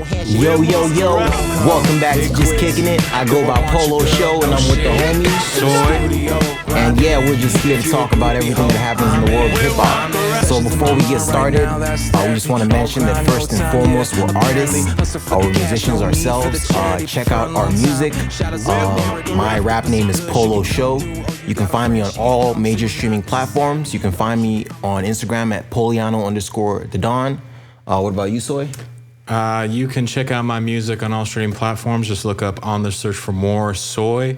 Yo, yo, yo, welcome back to Just Kicking It. I go by Polo Show and I'm with the homies, SOY. And yeah, we're just here to talk about everything that happens in the world of hip-hop. So before we get started, we just want to mention that first and foremost, we're artists, we're musicians ourselves. Check out our music. My rap name is Polo Show. You can find me on all major streaming platforms. You can find me on Instagram at Poliano_the_Don. What about you, Soy? You can check out my music on all streaming platforms. Just look up on the search for more SOY,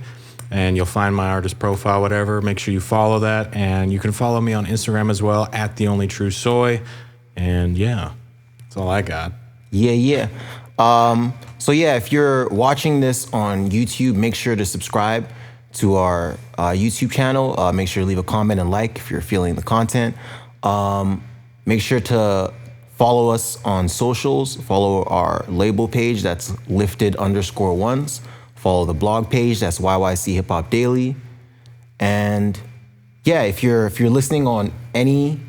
and you'll find my artist profile, whatever. Make sure you follow that, and you can follow me on Instagram as well at the only true SOY. And yeah, that's all I got. Yeah. So yeah, if you're watching this on YouTube, make sure to subscribe to our YouTube channel. Make sure to leave a comment and like if you're feeling the content. Make sure to follow us on socials. Follow our label page, that's lifted_ones. Follow the blog page, that's YYC Hip Hop Daily. And yeah, if you're listening on any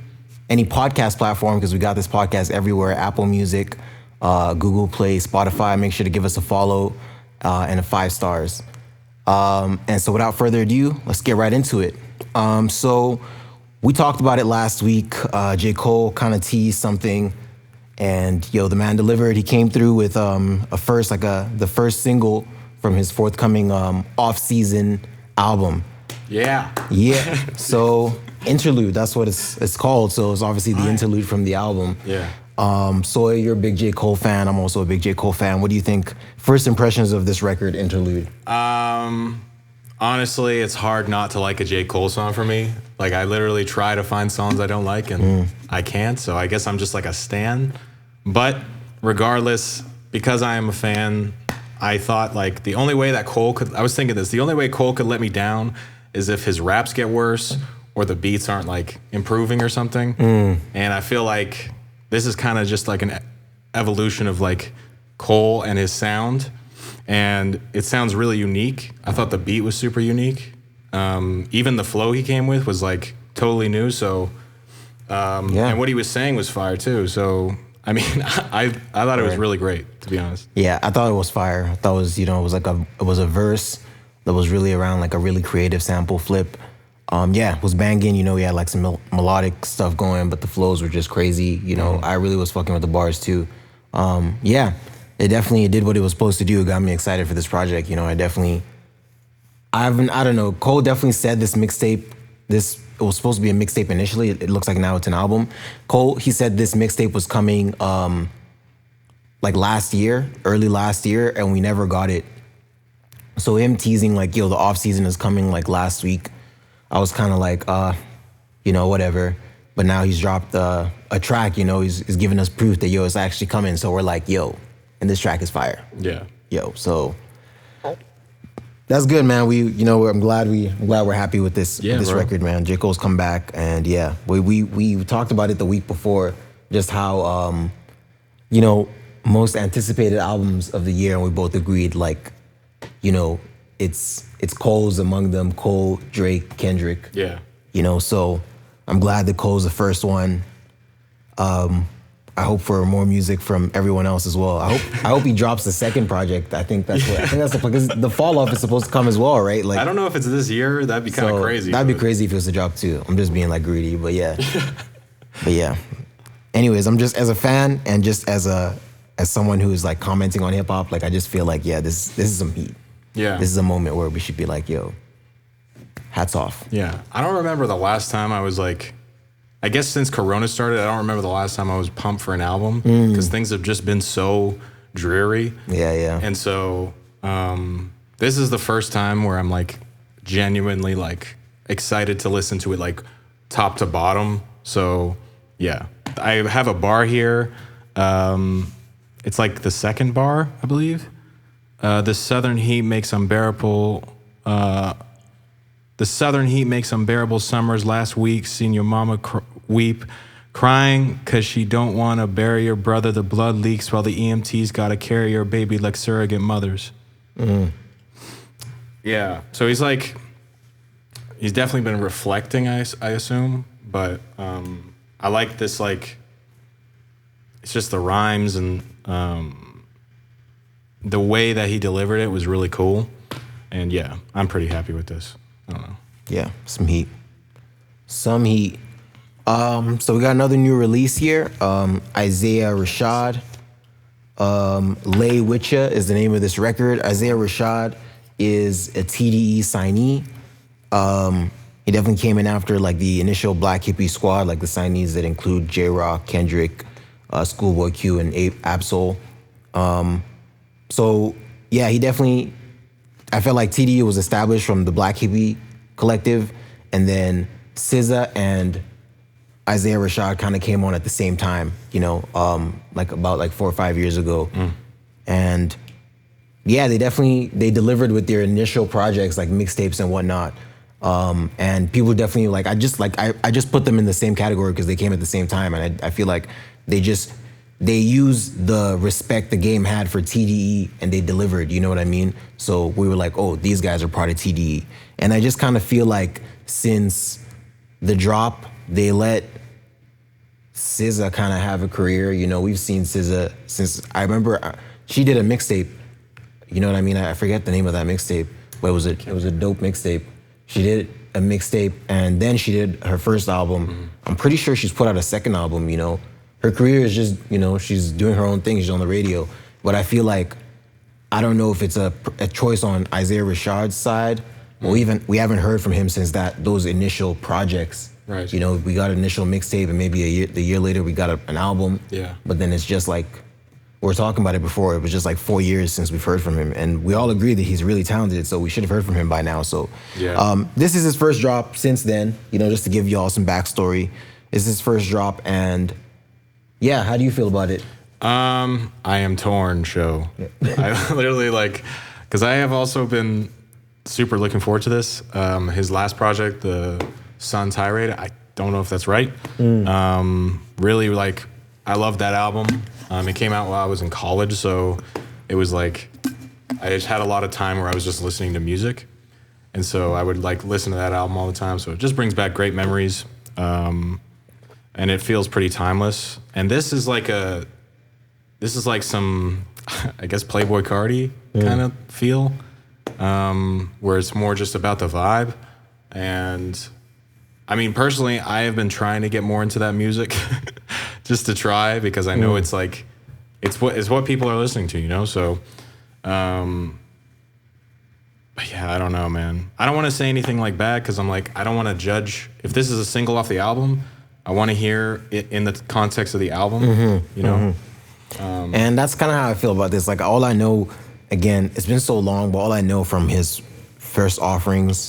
podcast platform, because we got this podcast everywhere, Apple Music, Google Play, Spotify, make sure to give us a follow and a 5 stars. And so without further ado, let's get right into it. So we talked about it last week. J. Cole kind of teased something, and the man delivered. He came through with the first single from his forthcoming off-season album. Yeah. So interlude, that's what it's called. So it's obviously the interlude from the album. Yeah. So you're a big J. Cole fan. I'm also a big J. Cole fan. What do you think? First impressions of this record, Interlude? Honestly, it's hard not to like a J. Cole song for me. Like, I literally try to find songs I don't like, and I can't. So I guess I'm just like a stan. But regardless, because I am a fan, I thought like the only way that I was thinking this, the only way Cole could let me down is if his raps get worse or the beats aren't like improving or something. And I feel like this is kind of just like an evolution of like Cole and his sound. And it sounds really unique. I thought the beat was super unique. Even the flow he came with was like totally new. So, and what he was saying was fire too. So, I mean, I thought it was really great, to be honest. Yeah, I thought it was fire. I thought it was, it was a verse that was really around like a really creative sample flip. It was banging. He had like some melodic stuff going, but the flows were just crazy. I really was fucking with the bars too. It definitely did what it was supposed to do. It got me excited for this project. I don't know. Cole definitely said this mixtape, it was supposed to be a mixtape initially. It looks like now it's an album. Cole, he said this mixtape was coming like early last year, and we never got it. So him teasing like, the off season is coming like last week, I was kind of like, whatever. But now he's dropped a track, he's giving us proof that, it's actually coming. So we're like, and this track is fire. Yeah. So that's good, man. I'm glad we're happy with this record, man. J. Cole's come back, and we talked about it the week before, just how most anticipated albums of the year, and we both agreed like, it's Cole's among them, Cole, Drake, Kendrick. Yeah. So I'm glad that Cole's the first one. I hope for more music from everyone else as well. I hope he drops the second project. I think that's because the fall off is supposed to come as well, right? Like, I don't know if it's this year. That'd be kind of crazy. That'd be crazy if it was to drop too. I'm just being like greedy, but yeah. Anyways, I'm just as a fan and just as someone who's like commenting on hip hop, like I just feel like this is some heat. Yeah. This is a moment where we should be like, hats off. Yeah. I don't remember the last time I was like, I guess since Corona started, I don't remember the last time I was pumped for an album because things have just been so dreary. Yeah. And so this is the first time where I'm like genuinely like excited to listen to it like top to bottom. So yeah, I have a bar here. It's like the second bar, I believe. The southern heat makes unbearable summers last week. Seen your mama weep, crying cause she don't want to bury your brother. The blood leaks while the EMTs gotta carry your baby like surrogate mothers. Yeah, so he's definitely been reflecting, I assume, but I like this, like, it's just the rhymes and the way that he delivered it was really cool. And yeah, I'm pretty happy with this. I don't know. Yeah, some heat. Some heat. So we got another new release here. Isaiah Rashad. Lay Witcha is the name of this record. Isaiah Rashad is a TDE signee. He definitely came in after like the initial Black Hippie squad, like the signees that include J-Rock, Kendrick, Schoolboy Q, and Absol. So yeah, he definitely, I felt like TDE was established from the Black Hippie collective, and then SZA and Isaiah Rashad kind of came on at the same time, you know, like about like 4 or 5 years ago. And yeah, they delivered with their initial projects, like mixtapes and whatnot. And people definitely I just put them in the same category because they came at the same time. And I feel like they used the respect the game had for TDE and they delivered, you know what I mean? So we were like, oh, these guys are part of TDE. And I just kind of feel like since the drop, they let SZA kind of have a career. You know, we've seen SZA since, I remember she did a mixtape. You know what I mean? I forget the name of that mixtape, but it was a dope mixtape. She did a mixtape and then she did her first album. I'm pretty sure she's put out a second album, you know. Her career is just, you know, she's doing her own thing. She's on the radio. But I feel like, I don't know if it's a choice on Isaiah Rashad's side, or even, we haven't heard from him since those initial projects. Right. You know, we got an initial mixtape and maybe the year later we got an album. Yeah. But then it's just like, we were talking about it before, it was just like 4 years since we've heard from him. And we all agree that he's really talented, so we should have heard from him by now. So this is his first drop since then, you know, just to give you all some backstory. This is his first drop, and yeah, how do you feel about it? I am torn, show. Yeah. I literally because I have also been super looking forward to this. His last project, the Sun Tirade, I don't know if that's right. Really, I love that album. It came out while I was in college, so it was like, I just had a lot of time where I was just listening to music. And so I would listen to that album all the time. So it just brings back great memories. And it feels pretty timeless. And this is like some, I guess, Playboi Carti kind of feel, where it's more just about the vibe. And I mean, personally, I have been trying to get more into that music just to try, because I know it's what people are listening to, you know? So, but yeah, I don't know, man. I don't want to say anything bad, because I'm I don't want to judge. If this is a single off the album, I want to hear it in the context of the album, you know? And that's kind of how I feel about this. All I know, again, it's been so long, but all I know from his first two offerings,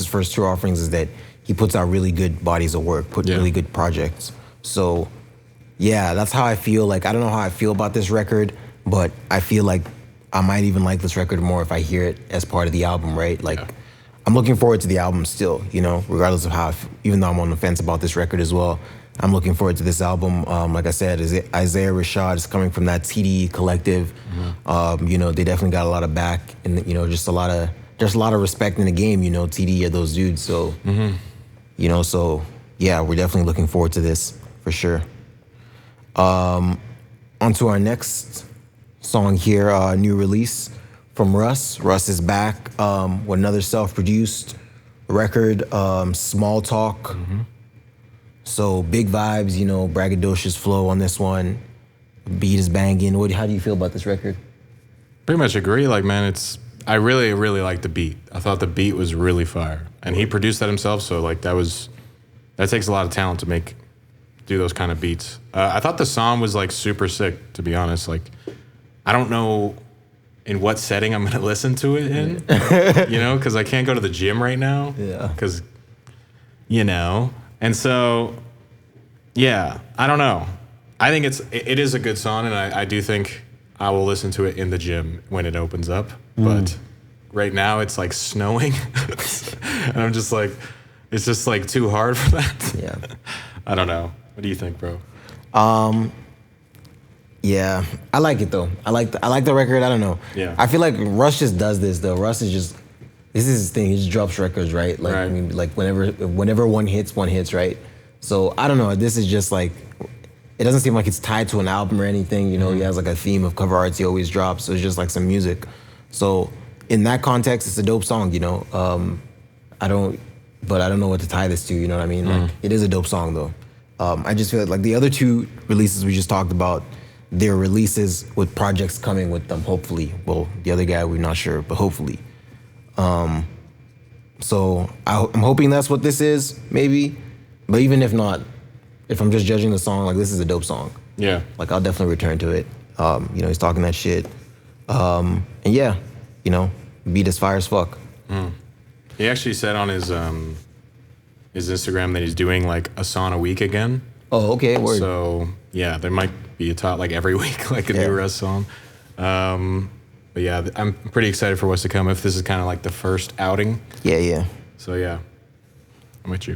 is that he puts out really good bodies of work, really good projects. So, yeah, that's how I feel. I don't know how I feel about this record, but I feel like I might even like this record more if I hear it as part of the album, right? I'm looking forward to the album still, you know, regardless of how, even though I'm on the fence about this record as well. I'm looking forward to this album. Like I said, Isaiah Rashad is coming from that TDE collective. You know, they definitely got a lot of back, and you know, just a lot of respect in the game. You know, TDE are those dudes. So, you know, so yeah, we're definitely looking forward to this for sure. On to our next song here, new release from Russ. Russ is back with another self-produced record, Small Talk. So big vibes, you know, braggadocious flow on this one. Beat is banging. How do you feel about this record? Pretty much agree. Man, I really, really like the beat. I thought the beat was really fire. And he produced that himself, so that takes a lot of talent to do those kind of beats. I thought the song was super sick, to be honest. I don't know in what setting I'm gonna listen to it in, you know, because I can't go to the gym right now. Yeah. Because, you know. And so, yeah, I don't know. I think it is a good song, and I do think I will listen to it in the gym when it opens up. But right now it's snowing, and I'm just it's just too hard for that. Yeah. I don't know. What do you think, bro? Yeah, I like it though. I like the record. I don't know. Yeah. I feel like Russ just does this though. Russ is just, this is his thing. He just drops records, right? Right. I mean, whenever one hits, right? So I don't know. This is just it doesn't seem like it's tied to an album or anything. You know, he has a theme of cover arts he always drops. So it's just some music. So in that context, it's a dope song, you know. I don't know what to tie this to, you know what I mean? Like, it is a dope song though. I just feel like the other two releases we just talked about, they're releases with projects coming with them, hopefully. Well, the other guy, we're not sure, but hopefully. So I'm hoping that's what this is, maybe. But even if not, if I'm just judging the song, like, this is a dope song. Yeah. Like, I'll definitely return to it. You know, he's talking that shit. And yeah, you know, beat is fire as fuck. He actually said on his Instagram that he's doing like Asana week again. Oh, okay, word. So yeah, there might be a top like every week, like a new Russ song. But yeah, I'm pretty excited for what's to come. If this is kind of like the first outing. Yeah. So yeah, I'm with you.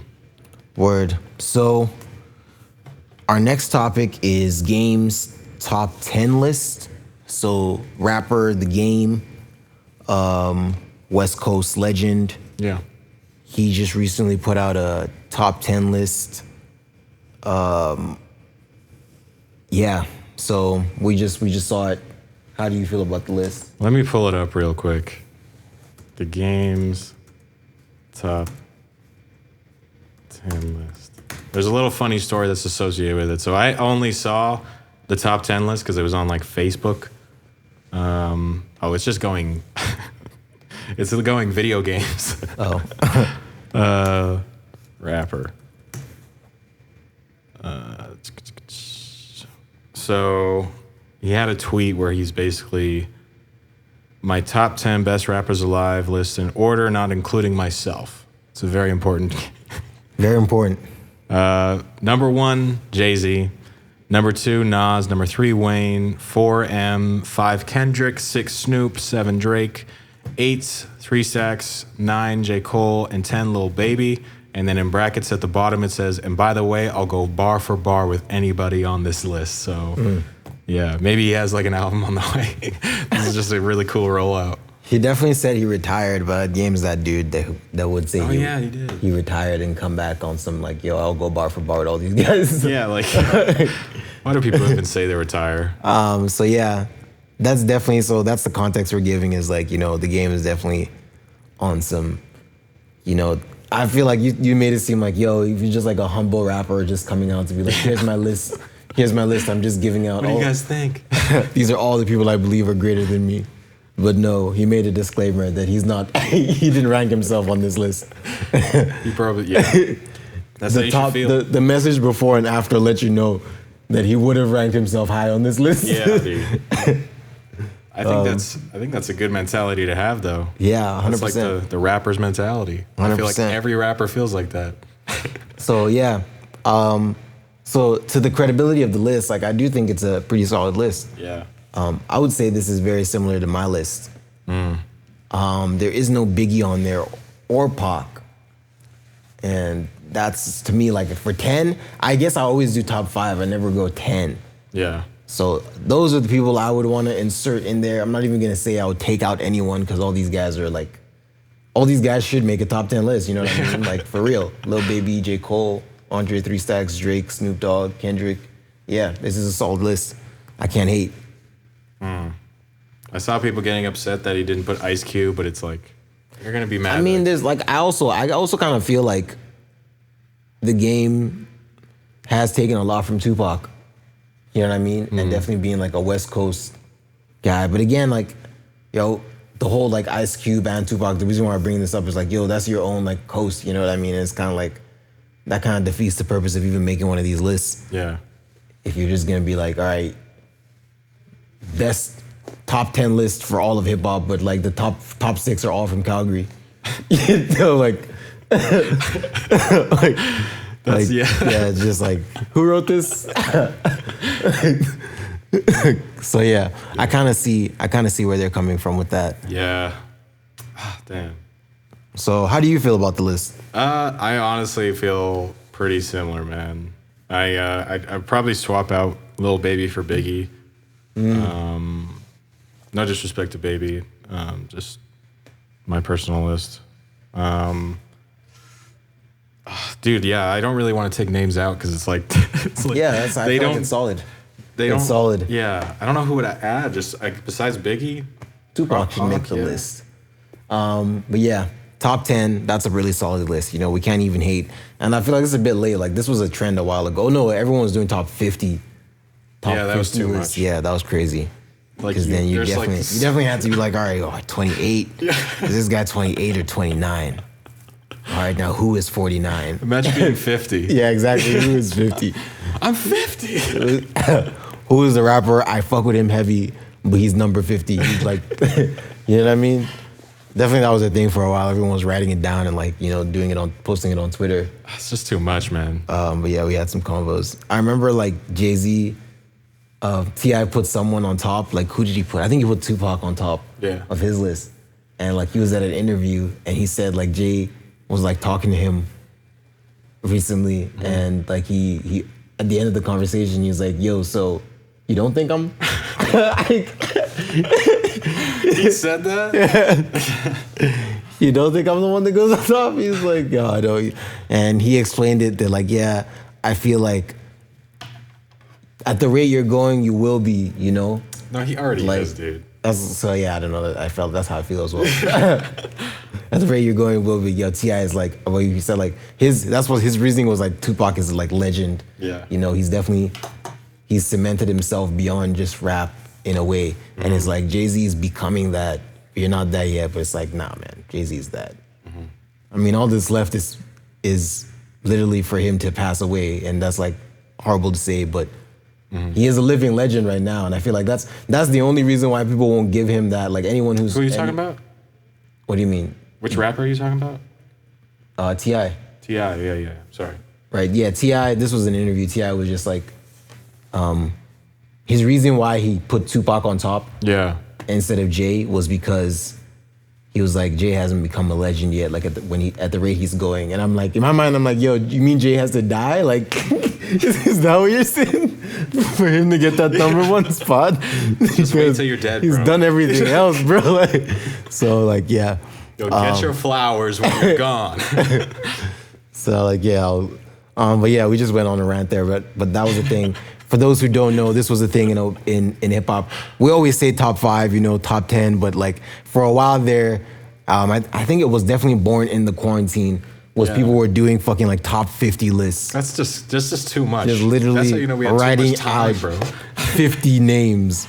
Word. So our next topic is Game's top 10 list. So rapper, The Game, West Coast legend. Yeah. He just recently put out a top 10 list. Yeah. So we just saw it. How do you feel about the list? Let me pull it up real quick. The Game's top 10 list. There's a little funny story that's associated with it. So I only saw the top 10 list because it was on like Facebook. It's just going. It's going video games. Oh. Rapper. So he had a tweet where he's basically my top 10 best rappers alive list in order, not including myself. It's a very important. Very important. Number 1, JayZ. Number 2, Nas. Number 3, Wayne. 4, M. 5, Kendrick. 6, Snoop. 7, Drake. 8, 3 Stacks. 9, J. Cole. And 10, Lil Baby. And then in brackets at the bottom it says, and by the way, I'll go bar for bar with anybody on this list. So, yeah, maybe he has like an album on the way. This is just a really cool rollout. He definitely said he retired, but Game's that dude that would say he did. He retired and come back on some like, yo, I'll go bar for bar with all these guys. Yeah, like, why do people even say they retire? So yeah, that's the context we're giving is like, you know, The Game is definitely on some, you know, I feel like you made it seem like, yo, if you're just like a humble rapper just coming out to be like, here's my list, I'm just giving out. What do you guys think? These are all the people I believe are greater than me. But no, he made a disclaimer that he's not, he didn't rank himself on this list. He probably, yeah. That's how you should feel. The message before and after let you know that he would have ranked himself high on this list. Yeah, dude. I think that's a good mentality to have, though. Yeah, 100%. It's like the rapper's mentality. 100%. I feel like every rapper feels like that. So yeah, so to the credibility of the list, like I do think it's a pretty solid list. Yeah. I would say this is very similar to my list. There is no Biggie on there or Pac, and that's to me like for 10. I guess I always do top 5. I never go 10. Yeah. So those are the people I would want to insert in there. I'm not even gonna say I would take out anyone because all these guys should make a top 10 list. You know what I mean? Like for real, Lil Baby, J. Cole, Andre 3 Stacks, Drake, Snoop Dogg, Kendrick. Yeah, this is a solid list. I can't hate. I saw people getting upset that he didn't put Ice Cube, but it's like you're gonna be mad. I mean, there's like I also kind of feel like The Game has taken a lot from Tupac. You know what I mean? And definitely being like a West Coast guy. But again, like, yo, the whole like Ice Cube and Tupac, the reason why I bring this up is like, yo, that's your own like coast, you know what I mean? And it's kind of like, that kind of defeats the purpose of even making one of these lists. Yeah. If you're just gonna be like, all right, best top 10 list for all of hip hop, but like the top 6 are all from Calgary. You know, like, it's just like, who wrote this? So yeah, I kind of see where they're coming from with that. Yeah. Damn. So how do you feel about the list? I honestly feel pretty similar, man. I'd probably swap out Lil Baby for Biggie. No disrespect to Baby, just my personal list. Dude, yeah, I don't really want to take names out because it's like, yeah, that's I feel like it's solid. It's solid. Yeah, I don't know who would I add. Just like besides Biggie, Tupac should make the list. But yeah, top 10, that's a really solid list. You know, we can't even hate. And I feel like it's a bit late. Like, this was a trend a while ago. No, everyone was doing top 50. Yeah, that was too lists. much. Yeah, that was crazy. Like, Because then you definitely, like, you definitely had to be like, all right, 28. Is this guy 28 or 29? All right, now who is 49? imagine being 50. Yeah, exactly. Who is 50? I'm 50. Who is the rapper? I fuck with him heavy, but he's number 50. He's like, you know what I mean? Definitely that was a thing for a while. Everyone was writing it down and like, you know, posting it on Twitter. It's just too much, man. But yeah, we had some combos. I remember like JayZ, T.I. put someone on top. Like, who did he put? I think he put Tupac on top of his list. And like, he was at an interview and he said like Jay was like talking to him recently. Mm-hmm. And like he at the end of the conversation, he was like, yo, so you don't think I'm... He said that? You don't think I'm the one that goes on top? He was like, yo, I don't. And he explained it that like, yeah, I feel like at the rate you're going, you will be, you know? No, he already is, dude. So yeah, I don't know. I felt that's how I feel as well. At the rate you're going, will be. Yo, T.I. is like, well, he said like that's what his reasoning was like. Tupac is like legend. Yeah. You know, he's cemented himself beyond just rap in a way, mm-hmm. and it's like JayZ is becoming that. You're not that yet, but it's like, nah, man, JayZ is that. Mm-hmm. I mean, all that's left is literally for him to pass away, and that's like horrible to say, but. Mm-hmm. He is a living legend right now, and I feel like that's the only reason why people won't give him that. Like anyone who's... Who are you talking about? What do you mean? Which rapper are you talking about? T.I. T.I., yeah. Sorry. Right, yeah, T.I., this was an interview. T.I. was just like... his reason why he put Tupac on top instead of Jay was because he was like, Jay hasn't become a legend yet, like at the rate he's going. And I'm like, in my mind, I'm like, yo, you mean Jay has to die? Like, is that what you're saying? For him to get that number one spot? Just wait till you're dead, He's done everything else, bro. Like, so, like, yeah. Yo, get your flowers when you're gone. So, like, yeah. But yeah, we just went on a rant there. But that was the thing. For those who don't know, this was a thing in hip hop. We always say top 5, you know, top 10. But like for a while there, I think it was definitely born in the quarantine. People were doing fucking like top 50 lists. That's just too much. Just literally that's how you know we had writing too much time, out bro. 50 names.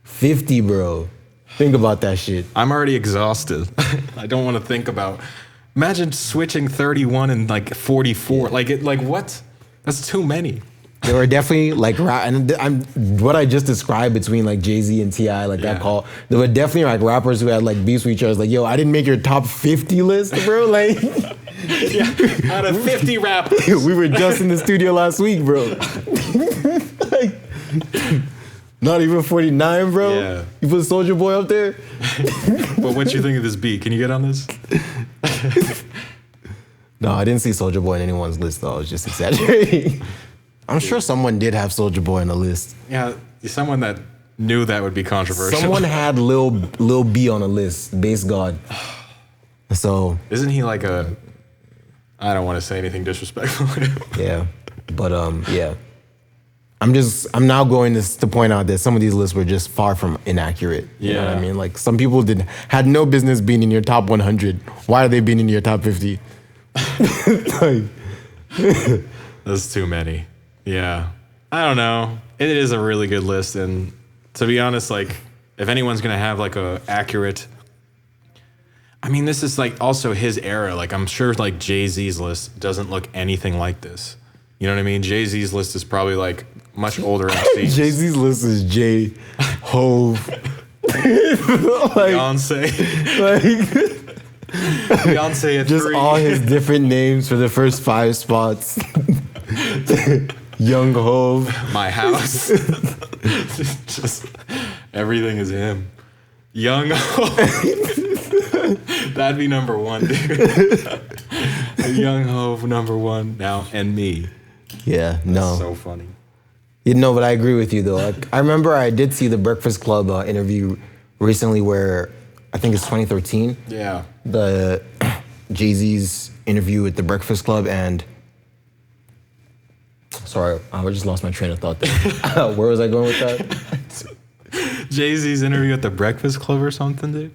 50, bro. Think about that shit. I'm already exhausted. I don't want to think about. Imagine switching 31 and like 44. Yeah. Like what? That's too many. There were definitely like, and what I just described between like JayZ and T.I., like that call, there were definitely like rappers who had like beefs with each other. Like, yo, I didn't make your top 50 list, bro. Like, out of 50 rappers. We were just in the studio last week, bro. Like, not even 49, bro. Yeah. You put Soulja Boy up there. But what you think of this beat? Can you get on this? No, I didn't see Soulja Boy in anyone's list though. I was just exaggerating. I'm sure someone did have Soulja Boy on the list. Yeah, someone that knew that would be controversial. Someone had Lil B on a list, Base God. So isn't he like a? I don't want to say anything disrespectful. Yeah, but yeah. I'm now going to point out that some of these lists were just far from inaccurate. You know what I mean? Like some people had no business being in your top 100. Why are they being in your top 50? Like, that's too many. Yeah. I don't know. It is a really good list. And to be honest, like, if anyone's going to have, like, a accurate... I mean, this is, like, also his era. Like, I'm sure, like, JayZ's list doesn't look anything like this. You know what I mean? JayZ's list is probably, like, much older MCs. JayZ's list is Jay, Hove... like, Beyonce. Like... Beyonce at just 3. all his different names for the first 5 spots. Young Hove. My house. Just everything is him. Young Hove. That'd be number 1, dude. Young Hove number 1 now, and me. Yeah, no. That's so funny. You know, but I agree with you though. Like, I remember I did see the Breakfast Club interview recently where I think it's 2013. Yeah. The JayZ's interview with the Breakfast Club and sorry, I just lost my train of thought there. Where was I going with that? JayZ's interview at the Breakfast Club or something, dude?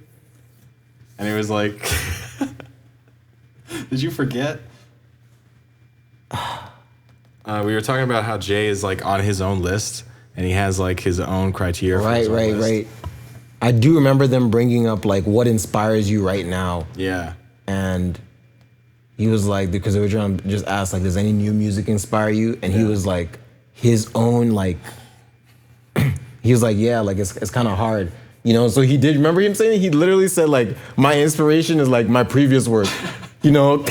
And he was like, did you forget? We were talking about how Jay is like on his own list and he has like his own criteria for his own list. Right. I do remember them bringing up like what inspires you right now. Yeah. And he was like, because they were trying to just ask like, does any new music inspire you? And he was like, his own like, he was like, yeah, like it's kind of hard. You know, so he did, remember him saying, he literally said like, my inspiration is like my previous work. You know,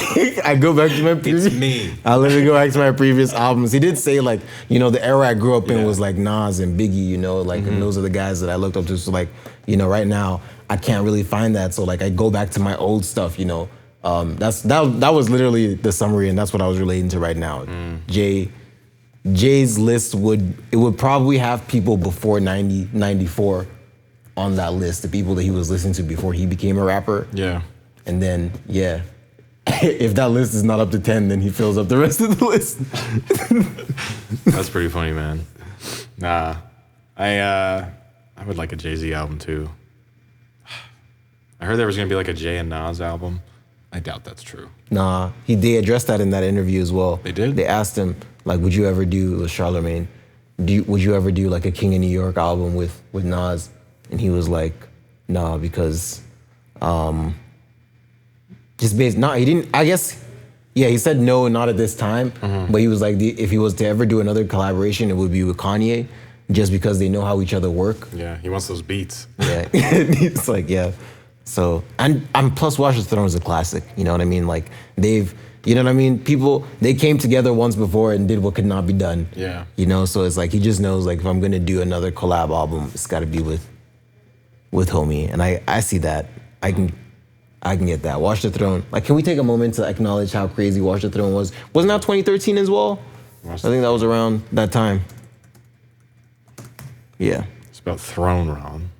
I go back to my previous. It's me. I literally go back to my previous albums. He did say like, you know, the era I grew up in was like Nas and Biggie, you know, like, and those are the guys that I looked up to. So like, you know, right now I can't really find that. So like, I go back to my old stuff, you know. That was literally the summary, and that's what I was relating to right now. JayZs List would probably have people before 94 on that list, the people that he was listening to before he became a rapper. Yeah. And then, yeah, if that list is not up to 10, then he fills up the rest of the list. That's pretty funny, man. Nah, I would like a JayZ album too. I heard there was gonna be like a Jay and Nas album. I doubt that's true. Nah, they addressed that in that interview as well. They did? They asked him, like, would you ever do Charlemagne? Would you ever do like a King of New York album with Nas? And he was like, nah, because just based, he didn't, I guess, yeah, he said no, not at this time. But he was like, if he was to ever do another collaboration, it would be with Kanye, just because they know how each other work. Yeah, he wants those beats. Yeah, it's like, yeah. So, and plus Watch the Throne is a classic, you know what I mean? Like, you know what I mean? People, they came together once before and did what could not be done. Yeah. You know, so it's like, he just knows, like, if I'm gonna do another collab album, it's gotta be with homie. And I see that. I can get that. Watch the Throne. Like, can we take a moment to acknowledge how crazy Watch the Throne was? Wasn't that 2013 as well? I think that was around that time. Yeah. It's about Throne Ron.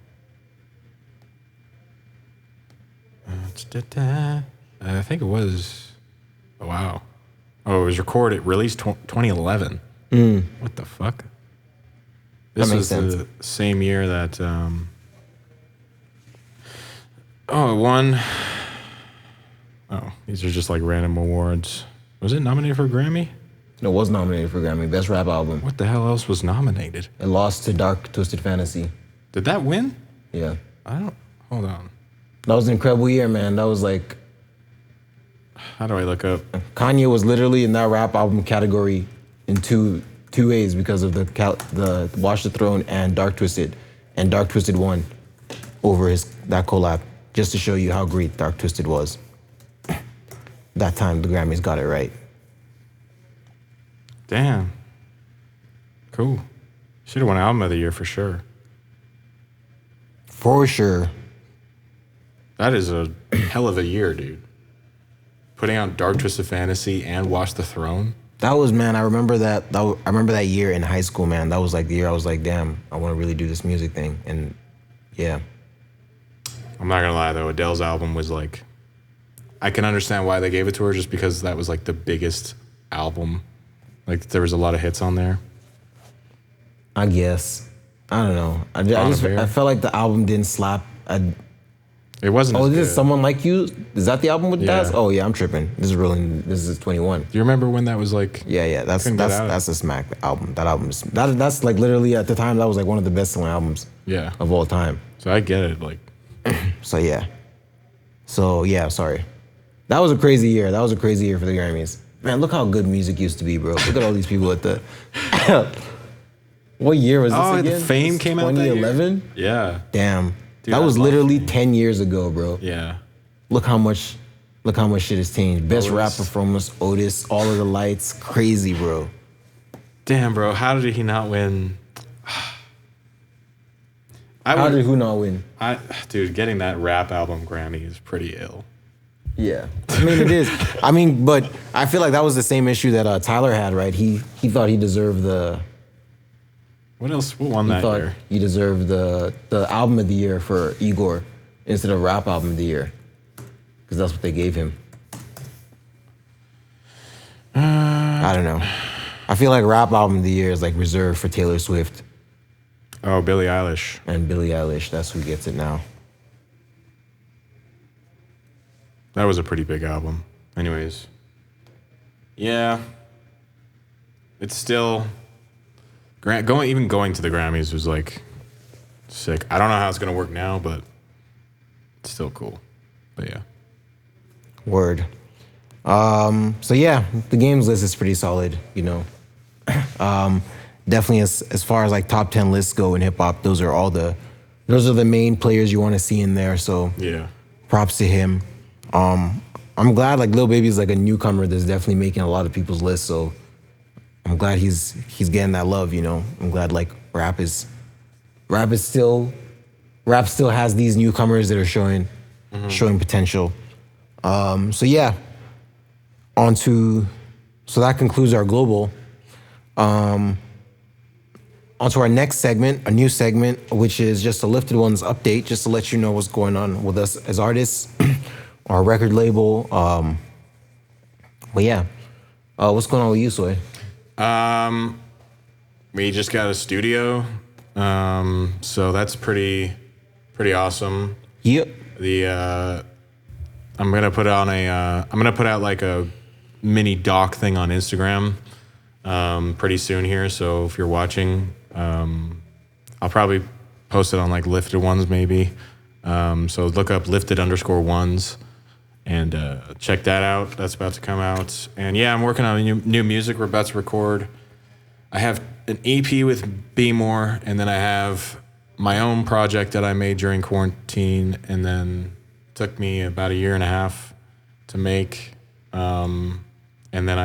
I think it was. Oh, wow. Oh, it was recorded, released 2011. What the fuck? This was the same year that. It won. Oh, these are just like random awards. Was it nominated for a Grammy? It was nominated for Grammy, Best Rap Album. What the hell else was nominated? It lost to Dark Twisted Fantasy. Did that win? Yeah. Hold on. That was an incredible year, man. That was like... How do I look up? Kanye was literally in that rap album category in two ways because of the Watch the Throne and Dark Twisted. And Dark Twisted won over that collab, just to show you how great Dark Twisted was. That time, the Grammys got it right. Damn. Cool. Should have won Album of the Year for sure. For sure. That is a hell of a year, dude. Putting out Dark Twisted Fantasy and Watch the Throne. That was, man, I remember that. I remember that year in high school, man. That was like the year I was like, damn, I want to really do this music thing. And yeah. I'm not gonna lie though, Adele's album was like, I can understand why they gave it to her just because that was like the biggest album. Like there was a lot of hits on there. I guess. I don't know. I felt like the album didn't slap. It wasn't. Oh, this is Someone Like You? Is that the album with Yeah. Daz? Oh yeah, I'm tripping. This is 21. Do you remember when that was like? Yeah. That's a smack album. That's like literally at the time that was like one of the best selling albums. Yeah. Of all time. So I get it. Like. So yeah. Sorry. That was a crazy year. That was a crazy year for the Grammys. Man, look how good music used to be, bro. Look at all these people at the. What year was this again? The Fame came out. 2011. Yeah. Damn. Dude, that was literally 10 years ago, bro. Yeah. Look how much shit has changed. Best rap performance, Otis, All of the Lights, crazy, bro. Damn, bro. How did he not win? How did who not win? Dude, getting that rap album Grammy is pretty ill. Yeah, I mean it is. I mean, but I feel like that was the same issue that Tyler had, right? He thought he deserved the. What else? What won that year? He deserved the album of the year for Igor instead of rap album of the year, because that's what they gave him. I don't know. I feel like rap album of the year is like reserved for Taylor Swift. Oh, Billie Eilish. And Billie Eilish, that's who gets it now. That was a pretty big album. Anyways. Yeah. It's still going to the Grammys was like sick. I don't know how it's gonna work now, but it's still cool. But yeah. Word. So yeah, the games list is pretty solid, Definitely as far as like top 10 lists go in hip hop, those are the main players you want to see in there. So Yeah. props to him. I'm glad like Lil Baby is like a newcomer that's definitely making a lot of people's lists. So I'm glad he's getting that love, I'm glad like rap still has these newcomers that are showing potential. So yeah, so that concludes our global. Onto our next segment, a new segment, which is just a Lifted Ones update, just to let you know what's going on with us as artists, our record label. But yeah, what's going on with you, Soy? We just got a studio, so that's pretty awesome. Yep. I'm gonna put out like a mini doc thing on Instagram pretty soon here. So if you're watching, I'll probably post it on like Lifted Ones maybe. So look up Lifted_ones and check that out. That's about to come out. And yeah, I'm working on new music we're about to record. I have an EP with Be More, and then I have my own project that I made during quarantine, and then took me about a year and a half to make. And then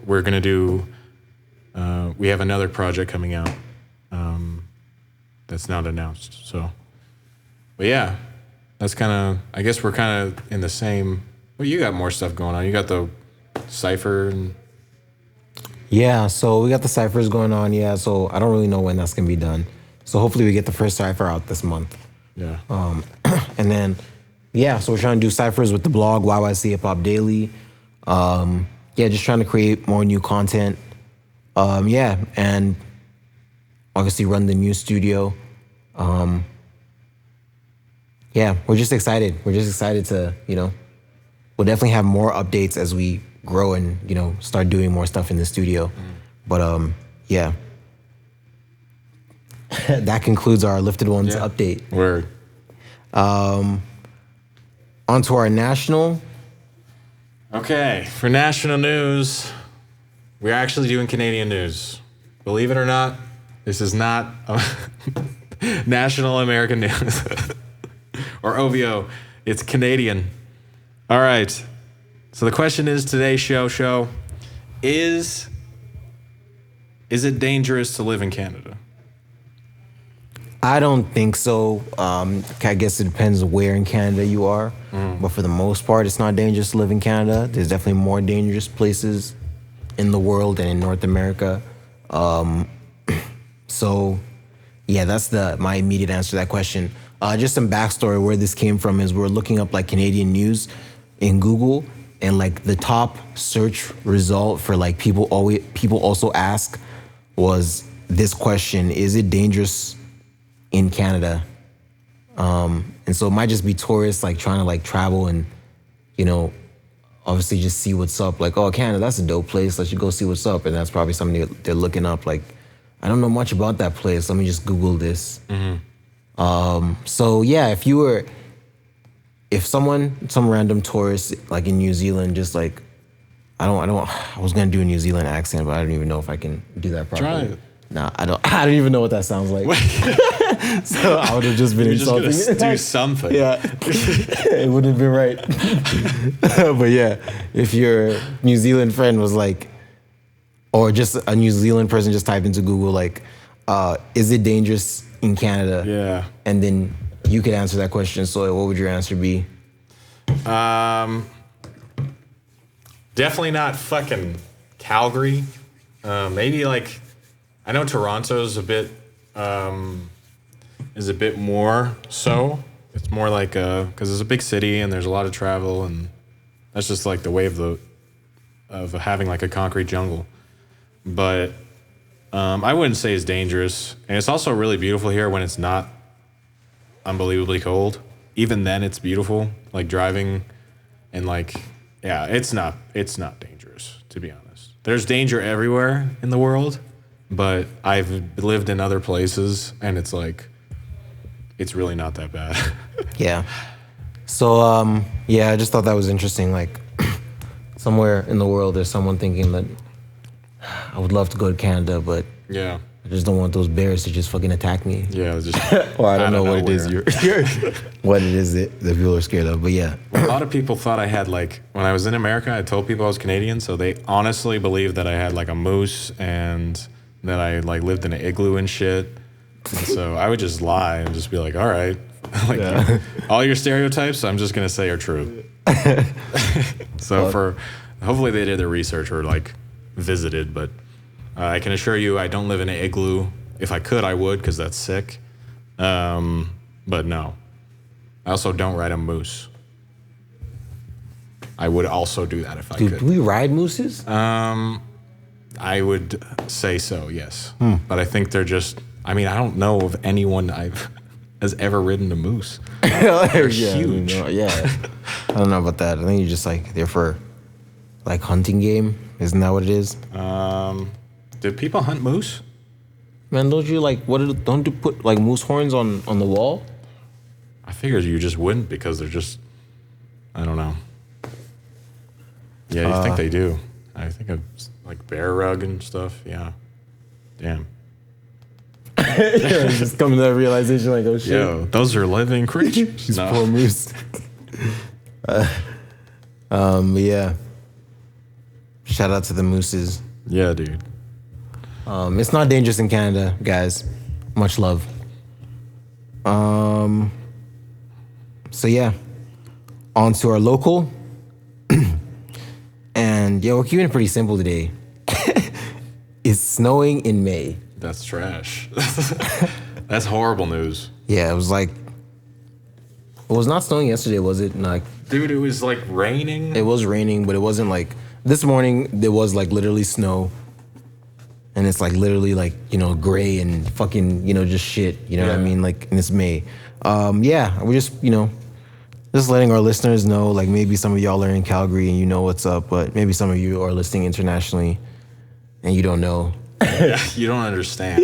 we're gonna do. We have another project coming out that's not announced. So, but yeah, that's I guess we're kind of in the same. Well, you got more stuff going on. You got the Cypher and. Yeah, so we got the ciphers going on. Yeah, so I don't really know when that's gonna be done. So hopefully we get the first cipher out this month. Yeah. And then, yeah, so we're trying to do ciphers with the blog YYC Hip Hop Daily. Yeah, just trying to create more new content. Yeah, and obviously run the new studio. Yeah, we're just excited. We're just excited to, we'll definitely have more updates as we grow and, start doing more stuff in the studio. But yeah. That concludes our Lifted Ones update. Word. Onto our national. Okay, for national news, we're actually doing Canadian news. Believe it or not, this is not national American news or OVO. It's Canadian. All right. So the question is today's show is it dangerous to live in Canada? I don't think so. I guess it depends where in Canada you are. But for the most part, it's not dangerous to live in Canada. There's definitely more dangerous places in the world and in North America. So, yeah, that's my immediate answer to that question. Just some backstory where this came from is we're looking up like Canadian news in Google, and like the top search result for like people also ask was this question: is it dangerous in Canada? And so it might just be tourists like trying to like travel and, obviously just see what's up. Like, oh, Canada, that's a dope place. Let's go see what's up. And that's probably something they're looking up. Like, I don't know much about that place. Let me just Google this. So yeah, if some random tourist like in New Zealand, just like, I was gonna do a New Zealand accent, but I don't even know if I can do that properly. Try it. Nah, I don't even know what that sounds like. So I would have just been insulting. Just do something. Yeah, it wouldn't have been right. But yeah, if your New Zealand friend was like, or just a New Zealand person just typed into Google like, is it dangerous in Canada? Yeah. And then you could answer that question. So what would your answer be? Definitely not fucking Calgary. Maybe like, I know Toronto's a bit more so. It's more like because it's a big city and there's a lot of travel, and that's just like the way of having like a concrete jungle. But I wouldn't say it's dangerous. And it's also really beautiful here when it's not unbelievably cold. Even then, it's beautiful. Like driving and like, yeah, it's not dangerous, to be honest. There's danger everywhere in the world, but I've lived in other places and it's like, it's really not that bad. Yeah. So, yeah, I just thought that was interesting. Like, somewhere in the world, there's someone thinking that I would love to go to Canada, but Yeah. I just don't want those bears to just fucking attack me. Yeah, it's just Or I don't know what it is nowhere. what it is that people are scared of. But yeah. A lot of people thought I had like, when I was in America, I told people I was Canadian, so they honestly believed that I had like a moose and that I like lived in an igloo and shit. And so I would just lie and just be like, all right, like Yeah. all your stereotypes, I'm just gonna say are true. So hopefully they did their research or like visited, but I can assure you I don't live in an igloo. If I could, I would, because that's sick. But no. I also don't ride a moose. I would also do that if I Dude, could. do we ride mooses? I would say so, yes. But I think they're just, I mean, I don't know of anyone has ever ridden a moose. They're huge. Yeah. I don't know about that. I think you're just like there for like hunting game. Isn't that what it is? Did people hunt moose? Man, don't you put like moose horns on the wall? I figured you just wouldn't because they're just, I don't know. Yeah, you think they do. I think of like bear rug and stuff. Yeah. Damn. Yeah, just coming to that realization like, oh shit. Yo, those are living creatures. These poor moose. But yeah. Shout out to the mooses. Yeah, dude. It's not dangerous in Canada, guys. Much love. So yeah, on to our local. And yeah, we're keeping it pretty simple today. It's snowing in May. That's trash. That's horrible news. Yeah, it was like, it was not snowing yesterday, was it? Like, Dude, it was like raining. it was raining, but it wasn't like, this morning there was like literally snow. And it's like literally like, gray and fucking, just shit. You know what I Yeah. mean? Like, and it's May. Yeah, we're just, just letting our listeners know, like maybe some of y'all are in Calgary and you know what's up, but maybe some of you are listening internationally and you don't know. You don't understand.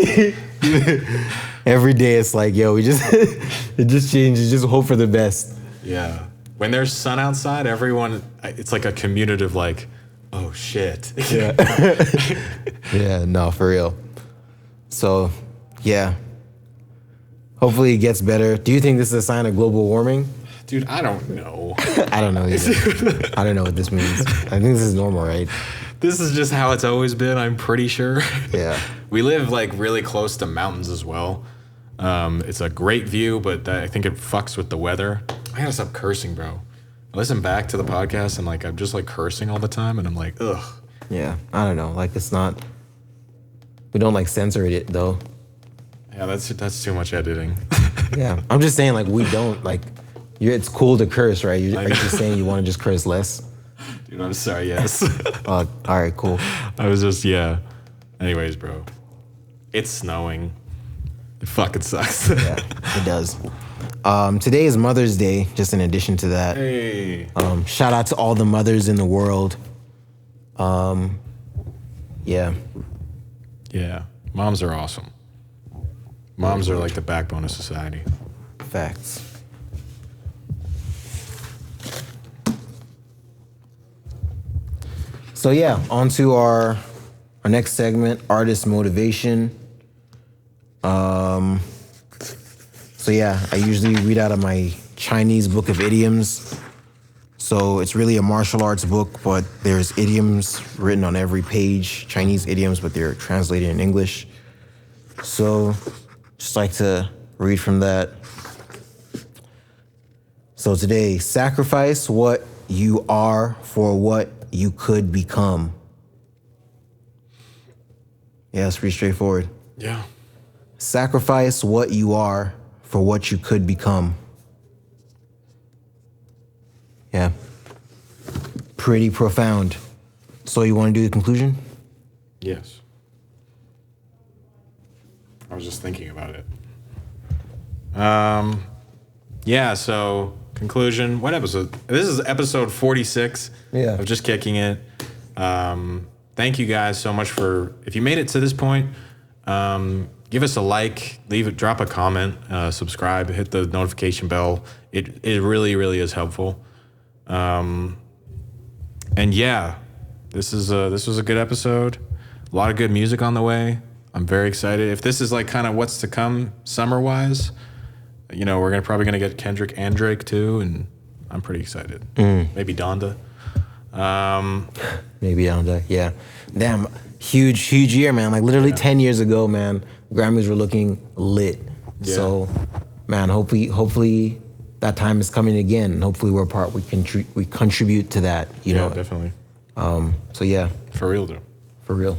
Every day it's like, yo, we just, it just changes. Just hope for the best. Yeah. When there's sun outside, everyone, it's like a commutative like, oh shit. Yeah. Yeah, no, for real. So, yeah. Hopefully it gets better. Do you think this is a sign of global warming? Dude, I don't know. I don't know either. I don't know what this means. I think this is normal, right? This is just how it's always been, I'm pretty sure. Yeah. We live like really close to mountains as well. It's a great view, but I think it fucks with the weather. I gotta stop cursing, bro. I listen back to the podcast and like I'm just like cursing all the time and I'm like, ugh. Yeah, I don't know. Like, it's not, we don't like censor it though. Yeah, that's too much editing. Yeah. I'm just saying, like, we don't, like, it's cool to curse, right? Are you just saying you want to just curse less? Dude, I'm sorry, yes. All right, cool. I was just, yeah. Anyways, bro. It's snowing. It fucking sucks. Yeah, it does. Today is Mother's Day, just in addition to that. Hey. Shout out to all the mothers in the world. Yeah. Yeah. Moms are awesome. Moms are like the backbone of society. Facts. So yeah, on to our next segment, artist motivation. So yeah, I usually read out of my Chinese book of idioms. So it's really a martial arts book, but there's idioms written on every page, Chinese idioms, but they're translated in English. So just like to read from that. So today, sacrifice what you are for what you could become. Yeah, it's pretty straightforward. Yeah. Sacrifice what you are for what you could become. Yeah. Pretty profound. So you want to do the conclusion? Yes. just thinking about it. Yeah, so conclusion. What episode? This is episode 46 of Just Kicking It. Thank you guys so much for, if you made it to this point, give us a like, drop a comment, subscribe, hit the notification bell. It really, really is helpful. And yeah, this was a good episode. A lot of good music on the way. I'm very excited. If this is like kind of what's to come summer wise, you know, we're probably gonna get Kendrick and Drake too, and I'm pretty excited. Maybe Donda. Maybe Donda. Yeah. Damn. Huge year, man. Like literally 10 years ago, man, Grammys were looking lit. Yeah. So, man, hopefully that time is coming again. And hopefully we contribute to that, you know. Definitely. So yeah. For real though. For real.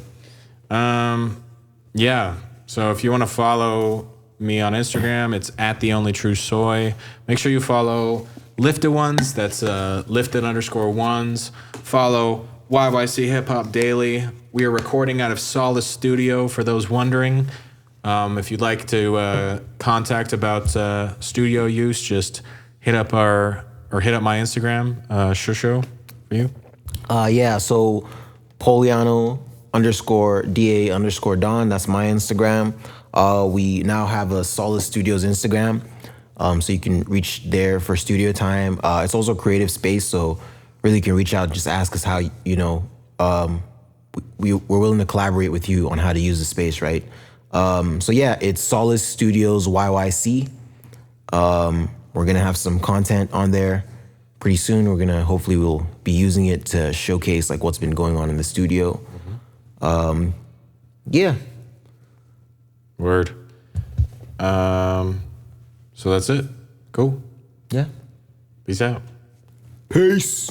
Yeah. So if you want to follow me on Instagram, it's @TheOnlyTrueSoy. Make sure you follow Lifted Ones. That's lifted_ones. Follow YYC Hip Hop Daily. We are recording out of Solace Studio for those wondering. If you'd like to contact about studio use, just hit up my Instagram, Shusho, for you. Yeah, so Poliano_DA_Don. That's my Instagram. We now have a Solace Studios Instagram, so you can reach there for studio time. It's also a creative space, so really you can reach out and just ask us how, you know, we're willing to collaborate with you on how to use the space, right? So yeah, it's Solace Studios YYC. We're gonna have some content on there pretty soon. Hopefully we'll be using it to showcase like what's been going on in the studio. Yeah. Word. So that's it. Cool. Yeah. Peace out. Peace.